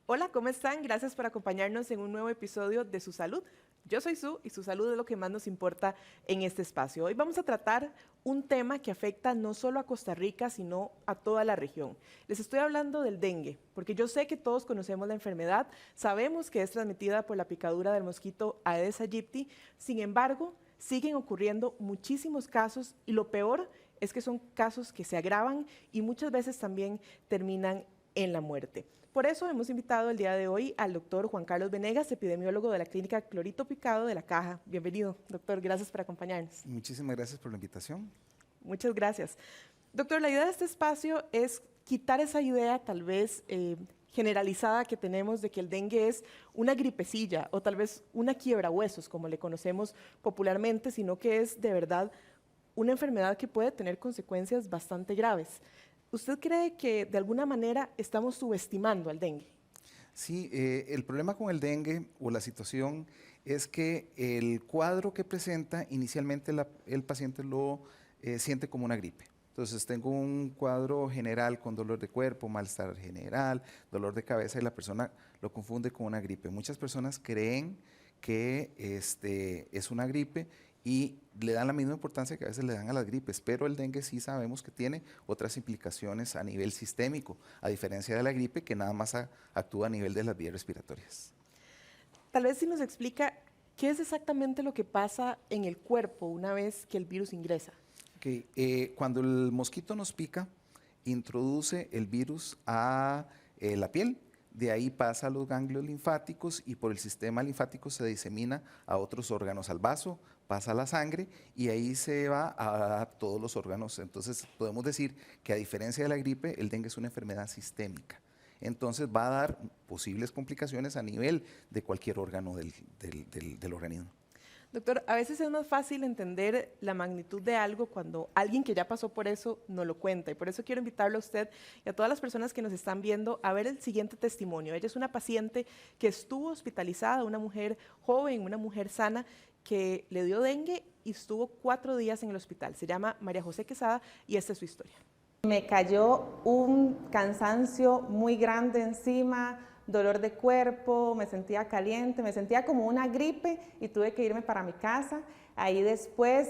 Hola, ¿cómo están? Gracias por acompañarnos en un nuevo episodio de Su Salud. Yo soy Su y su salud es lo que más nos importa en este espacio. Hoy vamos a tratar un tema que afecta no solo a Costa Rica, sino a toda la región. Les estoy hablando del dengue, porque yo sé que todos conocemos la enfermedad, sabemos que es transmitida por la picadura del mosquito Aedes aegypti, sin embargo, siguen ocurriendo muchísimos casos y lo peor es que son casos que se agravan y muchas veces también terminan en la muerte. Por eso hemos invitado el día de hoy al doctor Juan Carlos Venegas, epidemiólogo de la clínica Clorito Picado de la Caja. Bienvenido, doctor, gracias por acompañarnos. Muchísimas gracias por la invitación. Muchas gracias. Doctor, la idea de este espacio es quitar esa idea tal vez generalizada que tenemos de que el dengue es una gripecilla o tal vez una quiebrahuesos, como le conocemos popularmente, sino que es de verdad una enfermedad que puede tener consecuencias bastante graves. ¿Usted cree que de alguna manera estamos subestimando al dengue? Sí, el problema con el dengue o la situación es que el cuadro que presenta inicialmente el paciente lo siente como una gripe. Entonces tengo un cuadro general con dolor de cuerpo, malestar general, dolor de cabeza y la persona lo confunde con una gripe. Muchas personas creen que es una gripe y le dan la misma importancia que a veces le dan a las gripes, pero el dengue sí sabemos que tiene otras implicaciones a nivel sistémico, a diferencia de la gripe que nada más actúa a nivel de las vías respiratorias. Tal vez si nos explica qué es exactamente lo que pasa en el cuerpo una vez que el virus ingresa. Que cuando el mosquito nos pica, introduce el virus a la piel, de ahí pasa a los ganglios linfáticos y por el sistema linfático se disemina a otros órganos, al vaso, pasa a la sangre y ahí se va a todos los órganos. Entonces podemos decir que a diferencia de la gripe, el dengue es una enfermedad sistémica. Entonces va a dar posibles complicaciones a nivel de cualquier órgano del organismo. Doctor, a veces es más fácil entender la magnitud de algo cuando alguien que ya pasó por eso nos lo cuenta. Y por eso quiero invitarle a usted y a todas las personas que nos están viendo a ver el siguiente testimonio. Ella es una paciente que estuvo hospitalizada, una mujer joven, una mujer sana, que le dio dengue y estuvo 4 días en el hospital. Se llama María José Quesada y esta es su historia. Me cayó un cansancio muy grande encima, dolor de cuerpo, me sentía caliente, me sentía como una gripe y tuve que irme para mi casa. Ahí después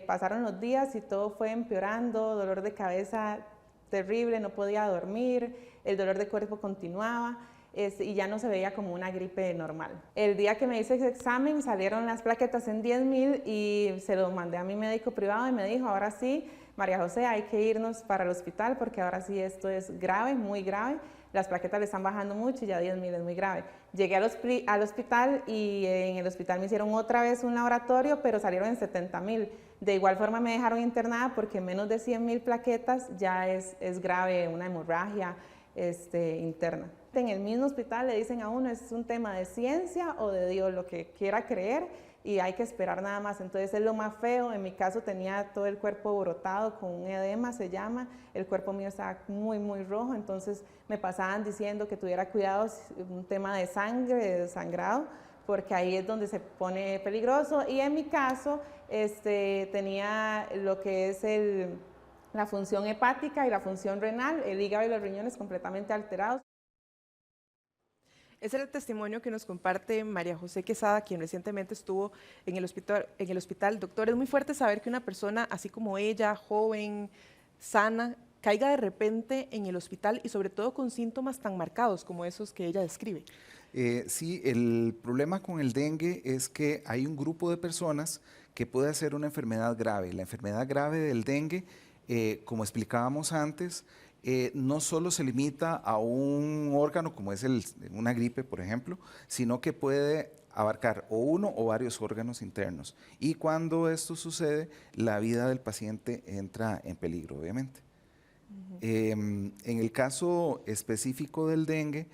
pasaron los días y todo fue empeorando, dolor de cabeza terrible, no podía dormir, el dolor de cuerpo continuaba. Y ya no se veía como una gripe normal. El día que me hice ese examen salieron las plaquetas en 10.000 y se lo mandé a mi médico privado y me dijo, ahora sí, María José, hay que irnos para el hospital porque ahora sí esto es grave, muy grave. Las plaquetas le están bajando mucho y ya 10.000 es muy grave. Llegué al hospital y en el hospital me hicieron otra vez un laboratorio, pero salieron en 70.000. De igual forma me dejaron internada porque menos de 100.000 plaquetas ya es grave, una hemorragia interna. En el mismo hospital le dicen a uno, es un tema de ciencia o de Dios, lo que quiera creer, y hay que esperar nada más. Entonces es lo más feo. En mi caso tenía todo el cuerpo brotado con un edema, se llama. El cuerpo mío estaba muy, muy rojo. Entonces me pasaban diciendo que tuviera cuidado, un tema de sangre, de sangrado, porque ahí es donde se pone peligroso. Y en mi caso tenía lo que es la función hepática y la función renal, el hígado y los riñones completamente alterados. Ese es el testimonio que nos comparte María José Quesada, quien recientemente estuvo en el hospital. Doctor, es muy fuerte saber que una persona así como ella, joven, sana, caiga de repente en el hospital y sobre todo con síntomas tan marcados como esos que ella describe. Sí, el problema con el dengue es que hay un grupo de personas que puede ser una enfermedad grave. La enfermedad grave del dengue, como explicábamos antes, no solo se limita a un órgano como es una gripe, por ejemplo, sino que puede abarcar o uno o varios órganos internos. Y cuando esto sucede, la vida del paciente entra en peligro, obviamente. En el caso específico del dengue,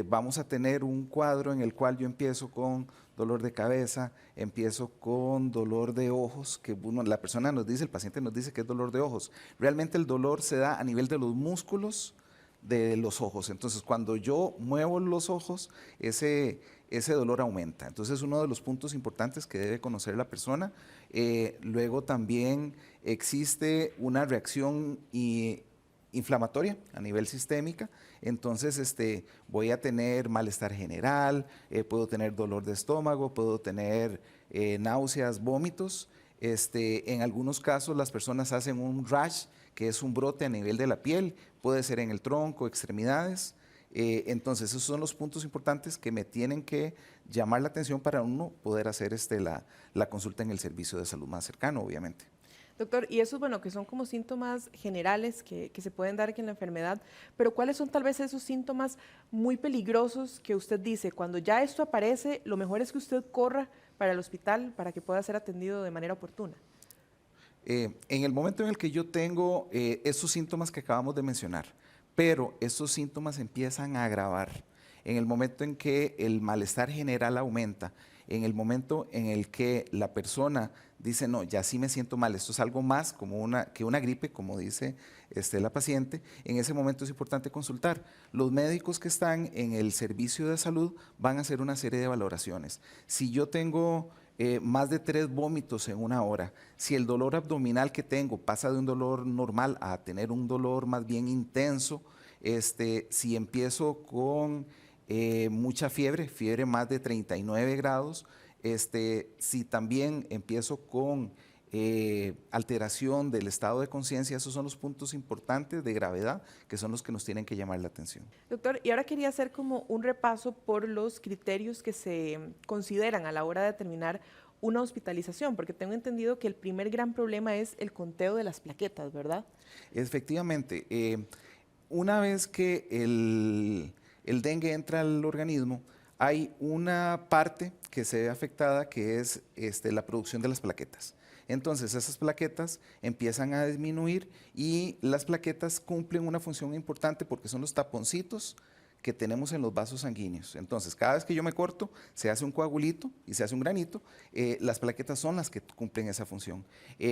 vamos a tener un cuadro en el cual yo empiezo con dolor de cabeza, empiezo con dolor de ojos, que la persona nos dice, el paciente nos dice que es dolor de ojos. Realmente el dolor se da a nivel de los músculos de los ojos. Entonces, cuando yo muevo los ojos, ese dolor aumenta. Entonces, uno de los puntos importantes que debe conocer la persona. Luego también existe una reacción inflamatoria a nivel sistémica, entonces voy a tener malestar general, puedo tener dolor de estómago, puedo tener náuseas, vómitos. En algunos casos las personas hacen un rash, que es un brote a nivel de la piel, puede ser en el tronco, extremidades. Entonces esos son los puntos importantes que me tienen que llamar la atención para uno poder hacer la consulta en el servicio de salud más cercano, obviamente. Doctor, y eso, bueno, que son como síntomas generales que se pueden dar aquí en la enfermedad, pero ¿cuáles son tal vez esos síntomas muy peligrosos que usted dice, cuando ya esto aparece, lo mejor es que usted corra para el hospital para que pueda ser atendido de manera oportuna? En el momento en el que yo tengo esos síntomas que acabamos de mencionar, pero estos síntomas empiezan a agravar, en el momento en que el malestar general aumenta, en el momento en el que la persona dice, no, ya sí me siento mal, esto es algo más como que una gripe, como dice la paciente, en ese momento es importante consultar. Los médicos que están en el servicio de salud van a hacer una serie de valoraciones. Si yo tengo más de 3 vómitos en una hora, si el dolor abdominal que tengo pasa de un dolor normal a tener un dolor más bien intenso, si empiezo con mucha fiebre más de 39 grados, si también empiezo con alteración del estado de conciencia, esos son los puntos importantes de gravedad que son los que nos tienen que llamar la atención. Doctor, y ahora quería hacer como un repaso por los criterios que se consideran a la hora de determinar una hospitalización, porque tengo entendido que el primer gran problema es el conteo de las plaquetas, ¿verdad? Efectivamente, una vez que el dengue entra al organismo, hay una parte que se ve afectada que es la producción de las plaquetas. Entonces esas plaquetas empiezan a disminuir y las plaquetas cumplen una función importante porque son los taponcitos que tenemos en los vasos sanguíneos. Entonces, cada vez que yo me corto, se hace un coagulito y se hace un granito. Las plaquetas son las que cumplen esa función.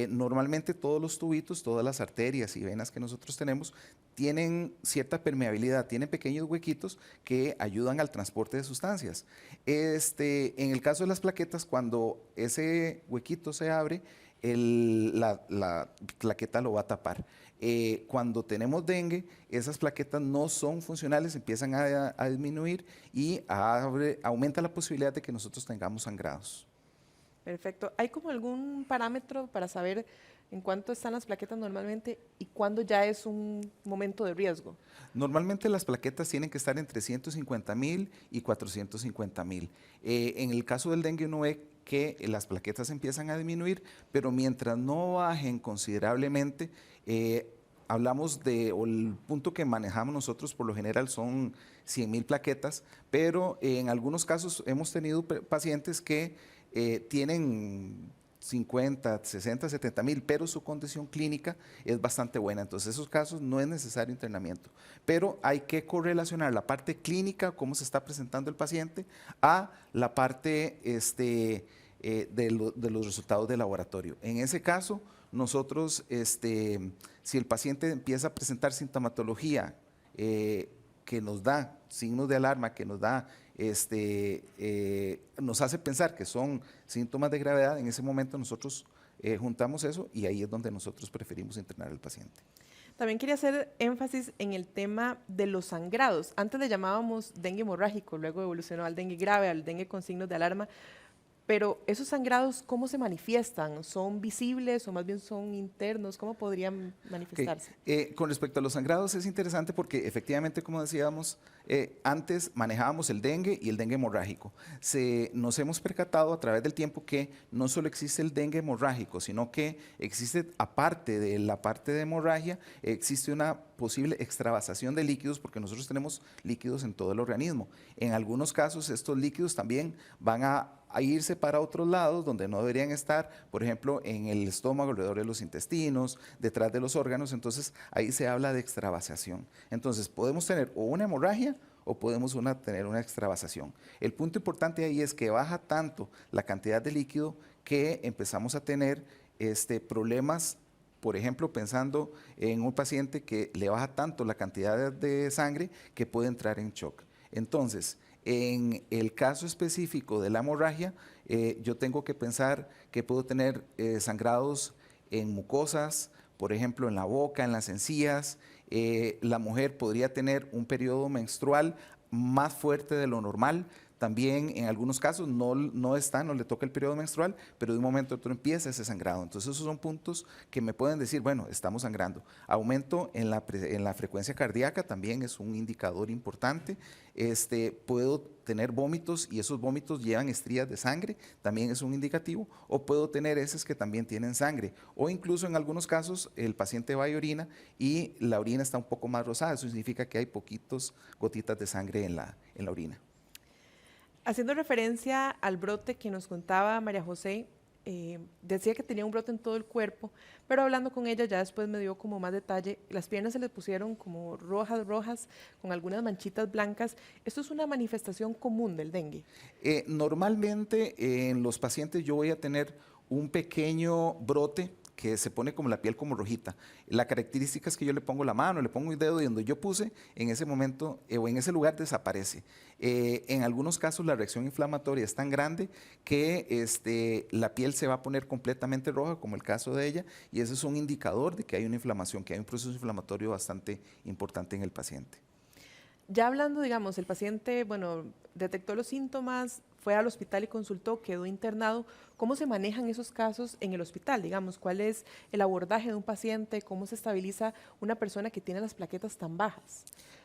Normalmente todos los tubitos, todas las arterias y venas que nosotros tenemos, tienen cierta permeabilidad, tienen pequeños huequitos que ayudan al transporte de sustancias. En el caso de las plaquetas, cuando ese huequito se abre, la plaqueta lo va a tapar. Cuando tenemos dengue, esas plaquetas no son funcionales, empiezan a disminuir y aumenta la posibilidad de que nosotros tengamos sangrados. Perfecto. ¿Hay como algún parámetro para saber en cuánto están las plaquetas normalmente y cuándo ya es un momento de riesgo? Normalmente las plaquetas tienen que estar entre 150.000 y 450.000. En el caso del dengue uno ve que las plaquetas empiezan a disminuir, pero mientras no bajen considerablemente, hablamos o el punto que manejamos nosotros por lo general son 100.000 plaquetas, pero en algunos casos hemos tenido pacientes que tienen 50, 60, 70.000, pero su condición clínica es bastante buena. Entonces, en esos casos no es necesario internamiento. Pero hay que correlacionar la parte clínica, cómo se está presentando el paciente, a la parte de los resultados de laboratorio. En ese caso, nosotros, si el paciente empieza a presentar sintomatología que nos da signos de alarma, que nos da nos hace pensar que son síntomas de gravedad, en ese momento nosotros juntamos eso y ahí es donde nosotros preferimos internar al paciente. También quería hacer énfasis en el tema de los sangrados. Antes le llamábamos dengue hemorrágico, luego evolucionó al dengue grave, al dengue con signos de alarma. Pero esos sangrados, ¿cómo se manifiestan? ¿Son visibles o más bien son internos? ¿Cómo podrían manifestarse? Con respecto a los sangrados es interesante porque efectivamente, como decíamos, antes manejábamos el dengue y el dengue hemorrágico. Nos hemos percatado a través del tiempo que no solo existe el dengue hemorrágico, sino que existe, aparte de la parte de hemorragia, existe una posible extravasación de líquidos porque nosotros tenemos líquidos en todo el organismo. En algunos casos estos líquidos también van a irse para otros lados donde no deberían estar, por ejemplo, en el estómago, alrededor de los intestinos, detrás de los órganos, entonces ahí se habla de extravasación. Entonces podemos tener o una hemorragia o podemos tener una extravasación. El punto importante ahí es que baja tanto la cantidad de líquido que empezamos a tener problemas, por ejemplo, pensando en un paciente que le baja tanto la cantidad de sangre que puede entrar en shock. Entonces, en el caso específico de la hemorragia, yo tengo que pensar que puedo tener sangrados en mucosas, por ejemplo, en la boca, en las encías. La mujer podría tener un periodo menstrual más fuerte de lo normal. También en algunos casos no le toca el periodo menstrual, pero de un momento a otro empieza ese sangrado. Entonces esos son puntos que me pueden decir, bueno, estamos sangrando. Aumento en la frecuencia cardíaca también es un indicador importante. Puedo tener vómitos y esos vómitos llevan estrías de sangre, también es un indicativo. O puedo tener heces que también tienen sangre. O incluso en algunos casos el paciente va y orina y la orina está un poco más rosada. Eso significa que hay poquitos gotitas de sangre en la orina. Haciendo referencia al brote que nos contaba María José, decía que tenía un brote en todo el cuerpo, pero hablando con ella ya después me dio como más detalle, las piernas se le pusieron como rojas, con algunas manchitas blancas. ¿Esto es una manifestación común del dengue? Normalmente en los pacientes yo voy a tener un pequeño brote que se pone como la piel como rojita. La característica es que yo le pongo la mano, le pongo el dedo y donde yo puse, en ese momento o en ese lugar desaparece. En algunos casos la reacción inflamatoria es tan grande que la piel se va a poner completamente roja, como el caso de ella, y ese es un indicador de que hay una inflamación, que hay un proceso inflamatorio bastante importante en el paciente. Ya hablando, digamos, el paciente, bueno, detectó los síntomas, fue al hospital y consultó, quedó internado. ¿Cómo se manejan esos casos en el hospital? Digamos, ¿cuál es el abordaje de un paciente? ¿Cómo se estabiliza una persona que tiene las plaquetas tan bajas?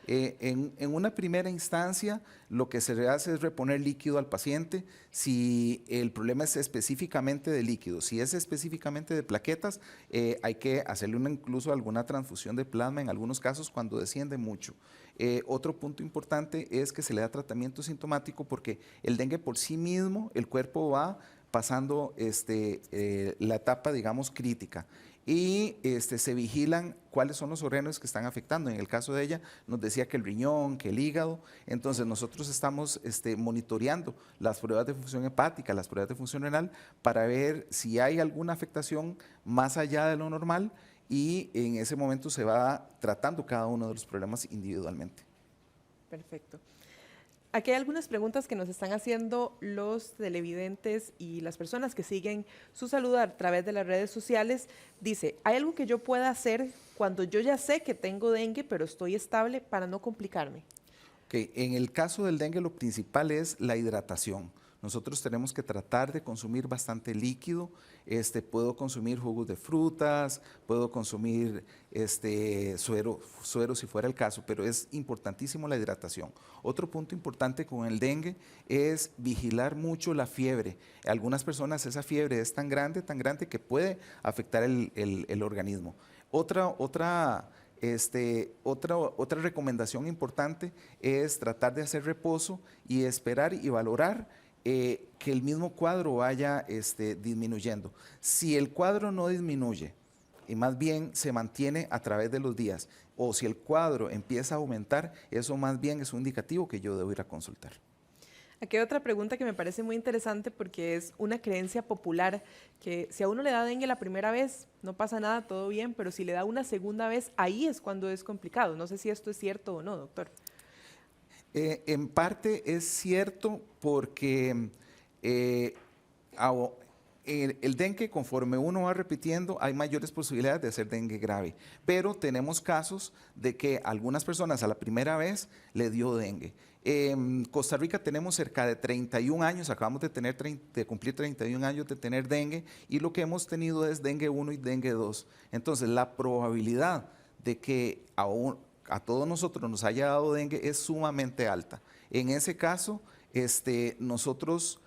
En una primera instancia, lo que se le hace es reponer líquido al paciente. Si el problema es específicamente de líquido, si es específicamente de plaquetas, hay que hacerle incluso alguna transfusión de plasma en algunos casos cuando desciende mucho. Otro punto importante es que se le da tratamiento sintomático porque el dengue por sí mismo, el cuerpo va pasando la etapa, digamos, crítica. Y se vigilan cuáles son los órganos que están afectando. En el caso de ella nos decía que el riñón, que el hígado. Entonces nosotros estamos monitoreando las pruebas de función hepática, las pruebas de función renal, para ver si hay alguna afectación más allá de lo normal y en ese momento se va tratando cada uno de los problemas individualmente. Perfecto. Aquí hay algunas preguntas que nos están haciendo los televidentes y las personas que siguen Su Salud a través de las redes sociales. Dice, ¿hay algo que yo pueda hacer cuando yo ya sé que tengo dengue, pero estoy estable para no complicarme? Okay. En el caso del dengue lo principal es la hidratación. Nosotros tenemos que tratar de consumir bastante líquido. Puedo consumir jugos de frutas, puedo consumir suero si fuera el caso, pero es importantísimo la hidratación. Otro punto importante con el dengue es vigilar mucho la fiebre. Algunas personas esa fiebre es tan grande que puede afectar el organismo. Otra recomendación importante es tratar de hacer reposo y esperar y valorar que el mismo cuadro vaya disminuyendo. Si el cuadro no disminuye y más bien se mantiene a través de los días, o si el cuadro empieza a aumentar, eso más bien es un indicativo que yo debo ir a consultar. Aquí hay otra pregunta que me parece muy interesante porque es una creencia popular que si a uno le da dengue la primera vez, no pasa nada, todo bien, pero si le da una segunda vez, ahí es cuando es complicado. No sé si esto es cierto o no, doctor. En parte es cierto porque el dengue, conforme uno va repitiendo, hay mayores posibilidades de hacer dengue grave. Pero tenemos casos de que algunas personas a la primera vez le dio dengue. En Costa Rica tenemos cerca de 31 años, acabamos de cumplir 31 años de tener dengue y lo que hemos tenido es dengue 1 y dengue 2. Entonces la probabilidad de que a todos nosotros nos haya dado dengue es sumamente alta. En ese caso, nosotros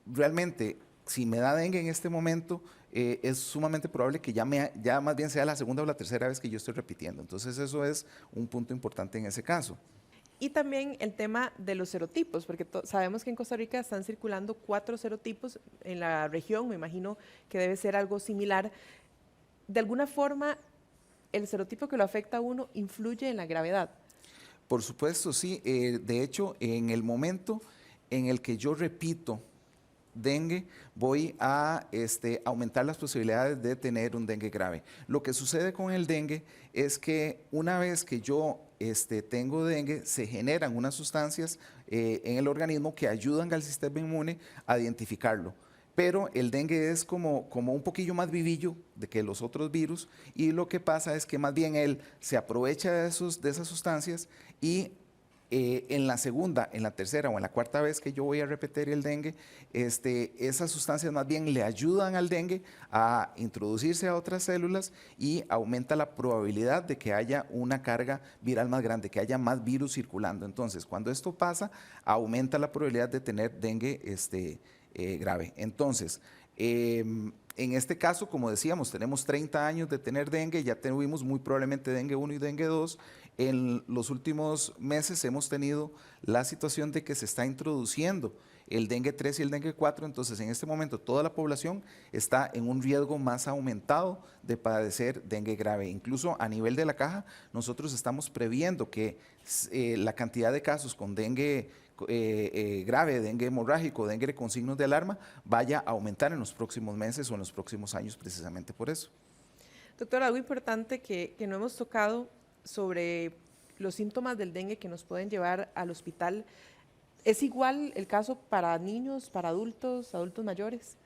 realmente, si me da dengue en este momento, es sumamente probable que ya más bien sea la segunda o la tercera vez que yo estoy repitiendo. Entonces eso es un punto importante en ese caso. Y también el tema de los serotipos, porque sabemos que en Costa Rica están circulando 4 serotipos en la región, me imagino que debe ser algo similar. De alguna forma, ¿el serotipo que lo afecta a uno influye en la gravedad? Por supuesto, sí. De hecho, en el momento en el que yo repito dengue, voy a aumentar las posibilidades de tener un dengue grave. Lo que sucede con el dengue es que una vez que yo tengo dengue, se generan unas sustancias en el organismo que ayudan al sistema inmune a identificarlo. pero el dengue es como un poquillo más vivillo de que los otros virus, y lo que pasa es que más bien él se aprovecha de esas sustancias y en la segunda, en la tercera o en la cuarta vez que yo voy a repetir el dengue, esas sustancias más bien le ayudan al dengue a introducirse a otras células y aumenta la probabilidad de que haya una carga viral más grande, que haya más virus circulando. Entonces, cuando esto pasa, aumenta la probabilidad de tener dengue grave. Entonces, en este caso, como decíamos, tenemos 30 años de tener dengue, ya tuvimos muy probablemente dengue 1 y dengue 2. En los últimos meses hemos tenido la situación de que se está introduciendo el dengue 3 y el dengue 4, entonces en este momento toda la población está en un riesgo más aumentado de padecer dengue grave. Incluso a nivel de la caja, nosotros estamos previendo que la cantidad de casos con dengue grave, dengue hemorrágico, dengue con signos de alarma, vaya a aumentar en los próximos meses o en los próximos años precisamente por eso. Doctor, algo importante que no hemos tocado sobre los síntomas del dengue que nos pueden llevar al hospital. ¿Es igual el caso para niños, para adultos, adultos mayores?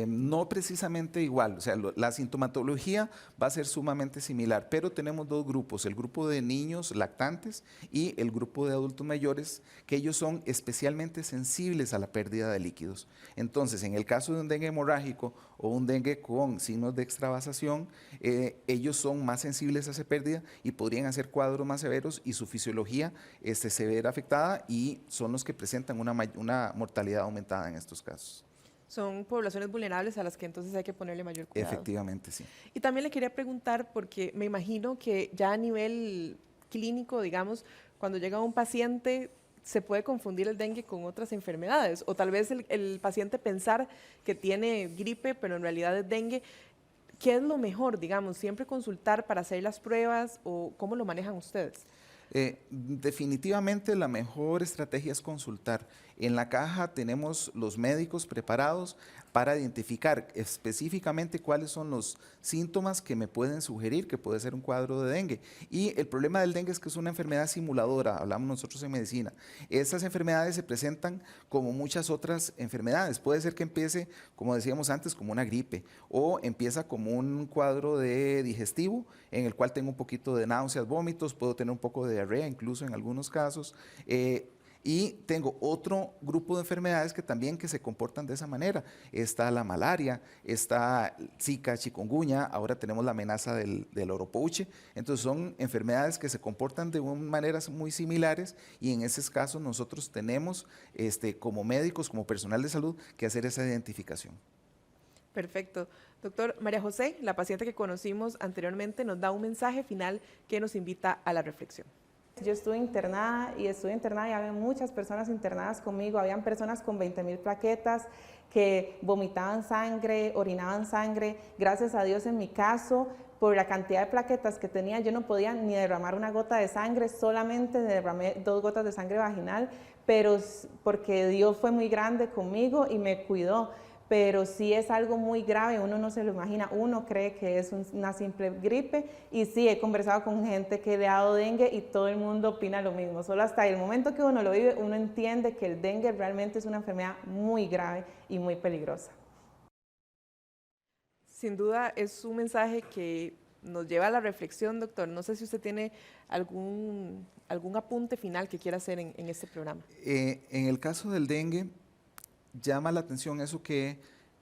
No precisamente igual, o sea, la sintomatología va a ser sumamente similar, pero tenemos dos grupos, el grupo de niños lactantes y el grupo de adultos mayores, que ellos son especialmente sensibles a la pérdida de líquidos. Entonces, en el caso de un dengue hemorrágico o un dengue con signos de extravasación, ellos son más sensibles a esa pérdida y podrían hacer cuadros más severos y su fisiología se ve afectada y son los que presentan una mortalidad aumentada en estos casos. Son poblaciones vulnerables a las que entonces hay que ponerle mayor cuidado. Efectivamente, sí. Y también le quería preguntar, porque me imagino que ya a nivel clínico, digamos, cuando llega un paciente, se puede confundir el dengue con otras enfermedades, o tal vez el paciente pensar que tiene gripe, pero en realidad es dengue. ¿Qué es lo mejor, digamos, siempre consultar para hacer las pruebas o cómo lo manejan ustedes? Definitivamente la mejor estrategia es consultar. En la caja tenemos los médicos preparados para identificar específicamente cuáles son los síntomas que me pueden sugerir que puede ser un cuadro de dengue. Y el problema del dengue es que es una enfermedad simuladora, hablamos nosotros en medicina. Estas enfermedades se presentan como muchas otras enfermedades. Puede ser que empiece, como decíamos antes, como una gripe o empieza como un cuadro de digestivo en el cual tengo un poquito de náuseas, vómitos, puedo tener un poco de diarrea incluso en algunos casos. Y tengo otro grupo de enfermedades que también que se comportan de esa manera. Está la malaria, está Zika, chikungunya, ahora tenemos la amenaza del oropouche. Entonces son enfermedades que se comportan de maneras muy similares y en esos casos nosotros tenemos como médicos, como personal de salud, que hacer esa identificación. Perfecto. Doctor, María José, la paciente que conocimos anteriormente, nos da un mensaje final que nos invita a la reflexión. Yo estuve internada y había muchas personas internadas conmigo, habían personas con 20,000 plaquetas que vomitaban sangre, orinaban sangre. Gracias a Dios en mi caso, por la cantidad de plaquetas que tenía, yo no podía ni derramar una gota de sangre, solamente derramé 2 gotas de sangre vaginal, pero porque Dios fue muy grande conmigo y me cuidó. Pero sí es algo muy grave, uno no se lo imagina, uno cree que es una simple gripe y sí, he conversado con gente que le ha dado dengue y todo el mundo opina lo mismo, solo hasta el momento que uno lo vive, uno entiende que el dengue realmente es una enfermedad muy grave y muy peligrosa. Sin duda es un mensaje que nos lleva a la reflexión, doctor. No sé si usted tiene algún apunte final que quiera hacer en este programa. En el caso del dengue, llama la atención eso que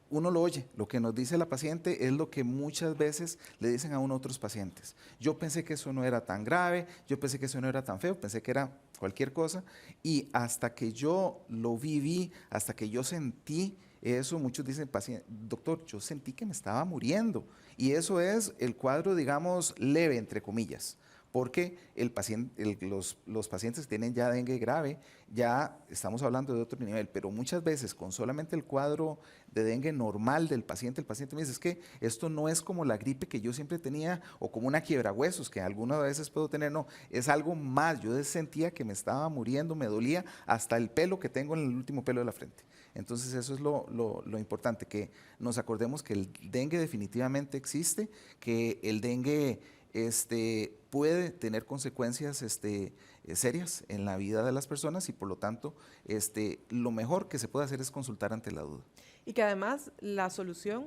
uno lo oye, lo que nos dice la paciente es lo que muchas veces le dicen a uno otros pacientes. Yo pensé que eso no era tan grave, yo pensé que eso no era tan feo, pensé que era cualquier cosa y hasta que yo lo viví, hasta que yo sentí eso, muchos dicen, doctor, yo sentí que me estaba muriendo y eso es el cuadro, digamos, leve, entre comillas. Porque los pacientes que tienen ya dengue grave, ya estamos hablando de otro nivel, pero muchas veces con solamente el cuadro de dengue normal del paciente, el paciente me dice, es que esto no es como la gripe que yo siempre tenía o como una quiebrahuesos que algunas veces puedo tener, no, es algo más, yo sentía que me estaba muriendo, me dolía hasta el pelo que tengo en el último pelo de la frente. Entonces eso es lo importante, que nos acordemos que el dengue definitivamente existe, que el dengue puede tener consecuencias serias en la vida de las personas y por lo tanto lo mejor que se puede hacer es consultar ante la duda. Y que además la solución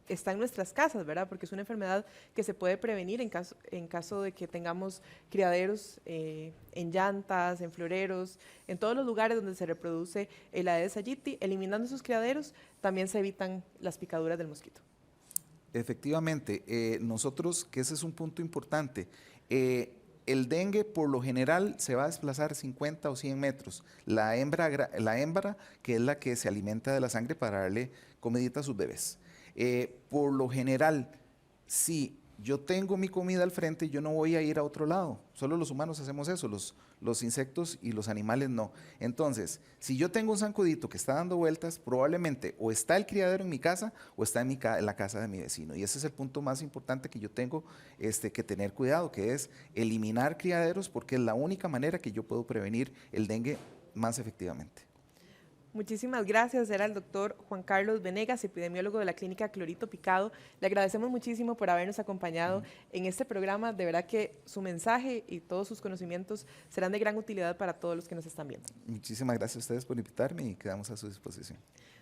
está en nuestras casas, ¿verdad? Porque es una enfermedad que se puede prevenir en caso de que tengamos criaderos en llantas, en floreros, en todos los lugares donde se reproduce el Aedes aegypti. Eliminando esos criaderos también se evitan las picaduras del mosquito. Efectivamente, nosotros, que ese es un punto importante, el dengue por lo general se va a desplazar 50 o 100 metros. La hembra, que es la que se alimenta de la sangre para darle comidita a sus bebés. Por lo general, si yo tengo mi comida al frente, yo no voy a ir a otro lado. Solo los humanos hacemos eso, los insectos y los animales no. Entonces, si yo tengo un zancudito que está dando vueltas, probablemente o está el criadero en mi casa o está en la casa de mi vecino. Y ese es el punto más importante que yo tengo que tener cuidado, que es eliminar criaderos, porque es la única manera que yo puedo prevenir el dengue más efectivamente. Muchísimas gracias. Era el doctor Juan Carlos Venegas, epidemiólogo de la clínica Clorito Picado. Le agradecemos muchísimo por habernos acompañado en este programa. De verdad que su mensaje y todos sus conocimientos serán de gran utilidad para todos los que nos están viendo. Muchísimas gracias a ustedes por invitarme y quedamos a su disposición.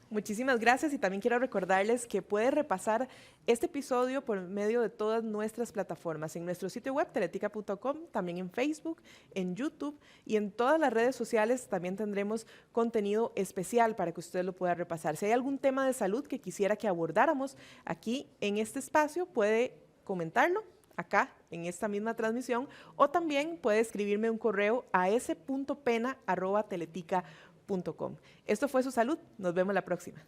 Muchísimas gracias y también quiero recordarles que puede repasar este episodio por medio de todas nuestras plataformas, en nuestro sitio web teletica.com, también en Facebook, en YouTube y en todas las redes sociales también tendremos contenido especial para que usted lo pueda repasar. Si hay algún tema de salud que quisiera que abordáramos aquí en este espacio, puede comentarlo acá en esta misma transmisión o también puede escribirme un correo a s.pena@teletica.com. Esto fue Su Salud. Nos vemos la próxima.